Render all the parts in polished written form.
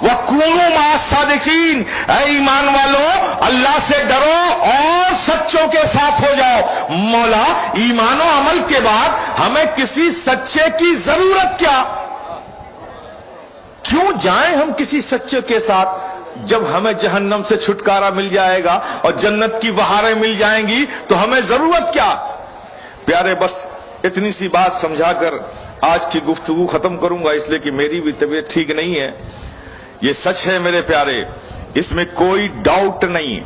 وَكُونُوا مَعَ الصَّادِقِينَ، اے ایمان والو اللہ سے ڈرو اور سچوں کے ساتھ ہو جاؤ۔ مولا ایمان و عمل کے بعد ہمیں کسی سچے کی ضرورت کیا؟ کیوں جائیں ہم کسی سچے کے ساتھ جب ہمیں جہنم سے چھٹکارا مل جائے گا اور جنت کی بہاریں مل جائیں گی تو ہمیں ضرورت کیا؟ پیارے بس اتنی سی بات سمجھا کر آج کی گفتگو ختم کروں گا، اس لیے کہ میری بھی طبیعت ٹھیک نہیں ہے۔ یہ سچ ہے میرے پیارے، اس میں کوئی ڈاؤٹ نہیں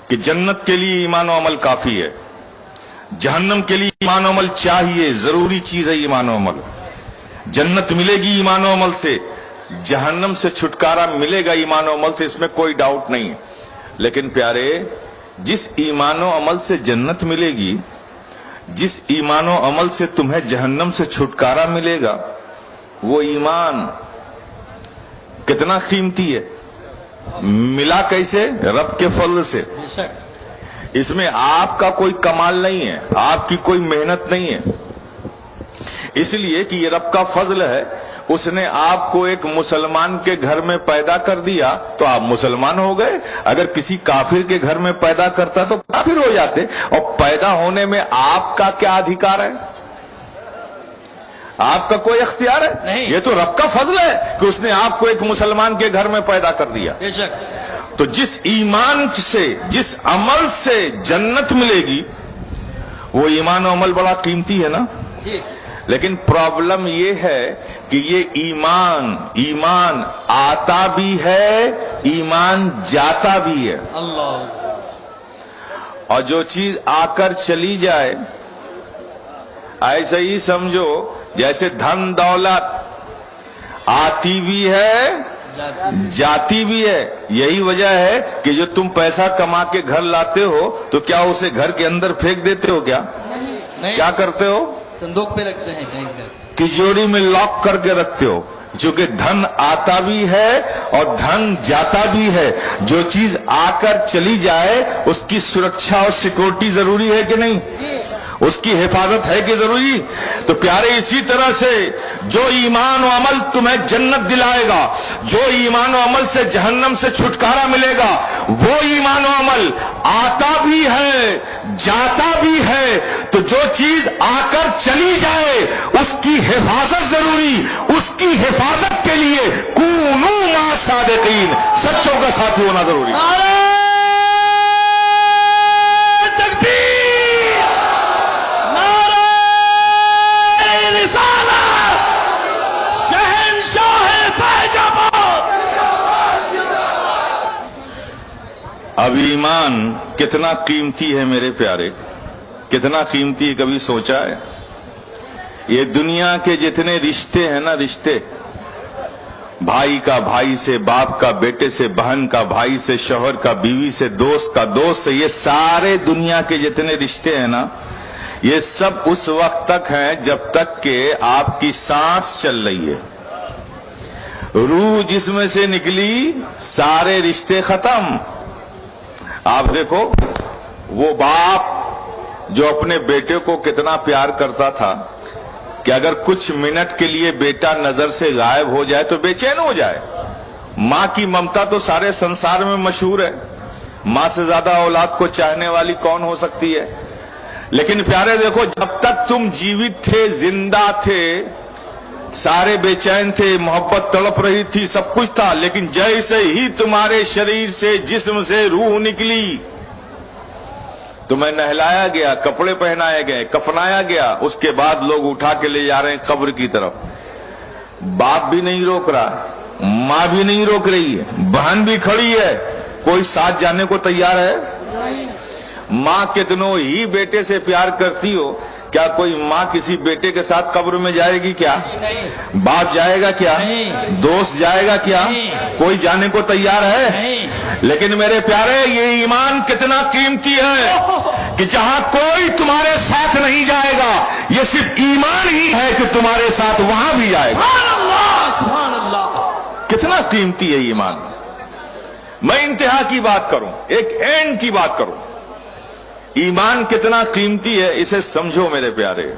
کہ جنت کے لیے ایمان و عمل کافی ہے، جہنم کے لیے ایمان و عمل چاہیے، ضروری چیز ہے ایمان و عمل۔ جنت ملے گی ایمان و عمل سے، جہنم سے چھٹکارا ملے گا ایمان و عمل سے، اس میں کوئی ڈاؤٹ نہیں۔ لیکن پیارے، جس ایمان و عمل سے جنت ملے گی، جس ایمان و عمل سے تمہیں جہنم سے چھٹکارا ملے گا، وہ ایمان کتنا قیمتی ہے، ملا کیسے؟ رب کے فضل سے۔ اس میں آپ کا کوئی کمال نہیں ہے، آپ کی کوئی محنت نہیں ہے، اس لیے کہ یہ رب کا فضل ہے۔ اس نے آپ کو ایک مسلمان کے گھر میں پیدا کر دیا تو آپ مسلمان ہو گئے، اگر کسی کافر کے گھر میں پیدا کرتا تو کافر ہو جاتے۔ اور پیدا ہونے میں آپ کا کیا ادھیکار ہے؟ آپ کا کوئی اختیار ہے نہیں، یہ تو رب کا فضل ہے کہ اس نے آپ کو ایک مسلمان کے گھر میں پیدا کر دیا۔ بے شک۔ تو جس ایمان سے، جس عمل سے جنت ملے گی، وہ ایمان و عمل بڑا قیمتی ہے نا۔ لیکن پرابلم یہ ہے کہ یہ ایمان آتا بھی ہے، ایمان جاتا بھی ہے۔ اللہ۔ اور جو چیز آ کر چلی جائے، ایسے ہی سمجھو جیسے دھن دولت آتی بھی ہے جاتی بھی ہے۔ یہی وجہ ہے کہ جو تم پیسہ کما کے گھر لاتے ہو تو کیا اسے گھر کے اندر پھینک دیتے ہو؟ کیا کیا کرتے ہو؟ صندوق پہ رکھتے ہیں، کہیں پہ تجوری میں لاک کر کے رکھتے ہو، چونکہ دھن آتا بھی ہے اور دھن جاتا بھی ہے۔ جو چیز آ کر چلی جائے اس کی سرکشا اور سیکورٹی ضروری ہے کہ نہیں؟ اس کی حفاظت ہے کہ ضروری؟ تو پیارے، اسی طرح سے جو ایمان و عمل تمہیں جنت دلائے گا، جو ایمان و عمل سے جہنم سے چھٹکارا ملے گا، وہ ایمان و عمل آتا بھی ہے جاتا بھی ہے۔ تو جو چیز آ کر چلی جائے اس کی حفاظت ضروری، اس کی حفاظت کے لیے کونوا مع الصادقین، سچوں کا ساتھی ہونا ضروری۔ اب ایمان کتنا قیمتی ہے میرے پیارے، کتنا قیمتی ہے، کبھی سوچا ہے؟ یہ دنیا کے جتنے رشتے ہیں نا، رشتے، بھائی کا بھائی سے، باپ کا بیٹے سے، بہن کا بھائی سے، شوہر کا بیوی سے، دوست کا دوست سے، یہ سارے دنیا کے جتنے رشتے ہیں نا، یہ سب اس وقت تک ہیں جب تک کہ آپ کی سانس چل رہی ہے۔ روح جسم سے نکلی، سارے رشتے ختم۔ آپ دیکھو، وہ باپ جو اپنے بیٹے کو کتنا پیار کرتا تھا کہ اگر کچھ منٹ کے لیے بیٹا نظر سے غائب ہو جائے تو بے چین ہو جائے۔ ماں کی ممتا تو سارے سنسار میں مشہور ہے، ماں سے زیادہ اولاد کو چاہنے والی کون ہو سکتی ہے؟ لیکن پیارے دیکھو، جب تک تم جیوت تھے، زندہ تھے، سارے بے چین تھے، محبت تڑپ رہی تھی، سب کچھ تھا، لیکن جیسے ہی تمہارے شریر سے، جسم سے روح نکلی، تمہیں نہلایا گیا، کپڑے پہنائے گئے، کفنایا گیا، اس کے بعد لوگ اٹھا کے لے جا رہے ہیں قبر کی طرف۔ باپ بھی نہیں روک رہا، ماں بھی نہیں روک رہی ہے، بہن بھی کھڑی ہے، کوئی ساتھ جانے کو تیار ہے؟ ماں کتنوں ہی بیٹے سے پیار کرتی ہو، کیا کوئی ماں کسی بیٹے کے ساتھ قبر میں جائے گی؟ کیا باپ جائے گا؟ کیا دوست جائے گا؟ کیا کوئی جانے کو تیار ہے؟ لیکن میرے پیارے، یہ ایمان کتنا قیمتی ہے کہ جہاں کوئی تمہارے ساتھ نہیں جائے گا، یہ صرف ایمان ہی ہے کہ تمہارے ساتھ وہاں بھی جائے گا۔ سبحان اللہ، کتنا قیمتی ہے ایمان۔ میں انتہا کی بات کروں، ایک اینڈ کی بات کروں، ایمان کتنا قیمتی ہے، اسے سمجھو میرے پیارے۔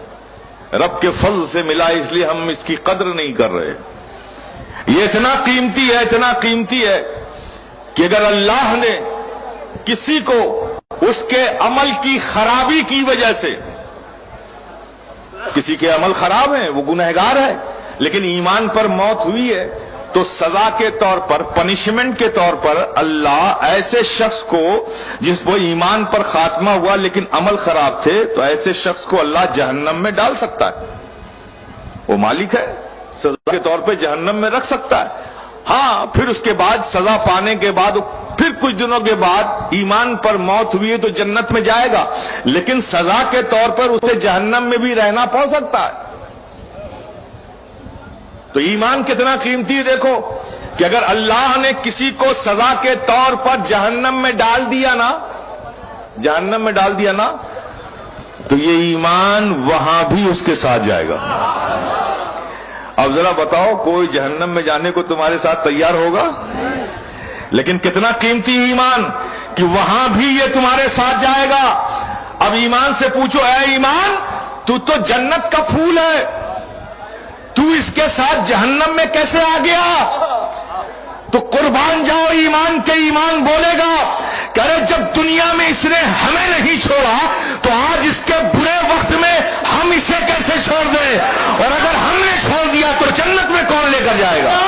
رب کے فضل سے ملا، اس لیے ہم اس کی قدر نہیں کر رہے۔ یہ اتنا قیمتی ہے کہ اگر اللہ نے کسی کو اس کے عمل کی خرابی کی وجہ سے، کسی کے عمل خراب ہیں، وہ گنہگار ہے، لیکن ایمان پر موت ہوئی ہے، تو سزا کے طور پر، پنشمنٹ کے طور پر اللہ ایسے شخص کو، جس کو ایمان پر خاتمہ ہوا لیکن عمل خراب تھے، تو ایسے شخص کو اللہ جہنم میں ڈال سکتا ہے. وہ مالک ہے، سزا کے طور پہ جہنم میں رکھ سکتا ہے. ہاں پھر اس کے بعد سزا پانے کے بعد، پھر کچھ دنوں کے بعد ایمان پر موت ہوئی ہے تو جنت میں جائے گا، لیکن سزا کے طور پر اسے جہنم میں بھی رہنا پڑ سکتا ہے. تو ایمان کتنا قیمتی ہے دیکھو، کہ اگر اللہ نے کسی کو سزا کے طور پر جہنم میں ڈال دیا نا، تو یہ ایمان وہاں بھی اس کے ساتھ جائے گا. اب ذرا بتاؤ، کوئی جہنم میں جانے کو تمہارے ساتھ تیار ہوگا؟ لیکن کتنا قیمتی ایمان کہ وہاں بھی یہ تمہارے ساتھ جائے گا. اب ایمان سے پوچھو، اے ایمان، تو جنت کا پھول ہے، تو اس کے ساتھ جہنم میں کیسے آ گیا؟ تو قربان جاؤ ایمان کے، ایمان بولے گا کہ ارے جب دنیا میں اس نے ہمیں نہیں چھوڑا تو آج اس کے برے وقت میں ہم اسے کیسے چھوڑ دیں، اور اگر ہم نے چھوڑ دیا تو جنت میں کون لے کر جائے گا؟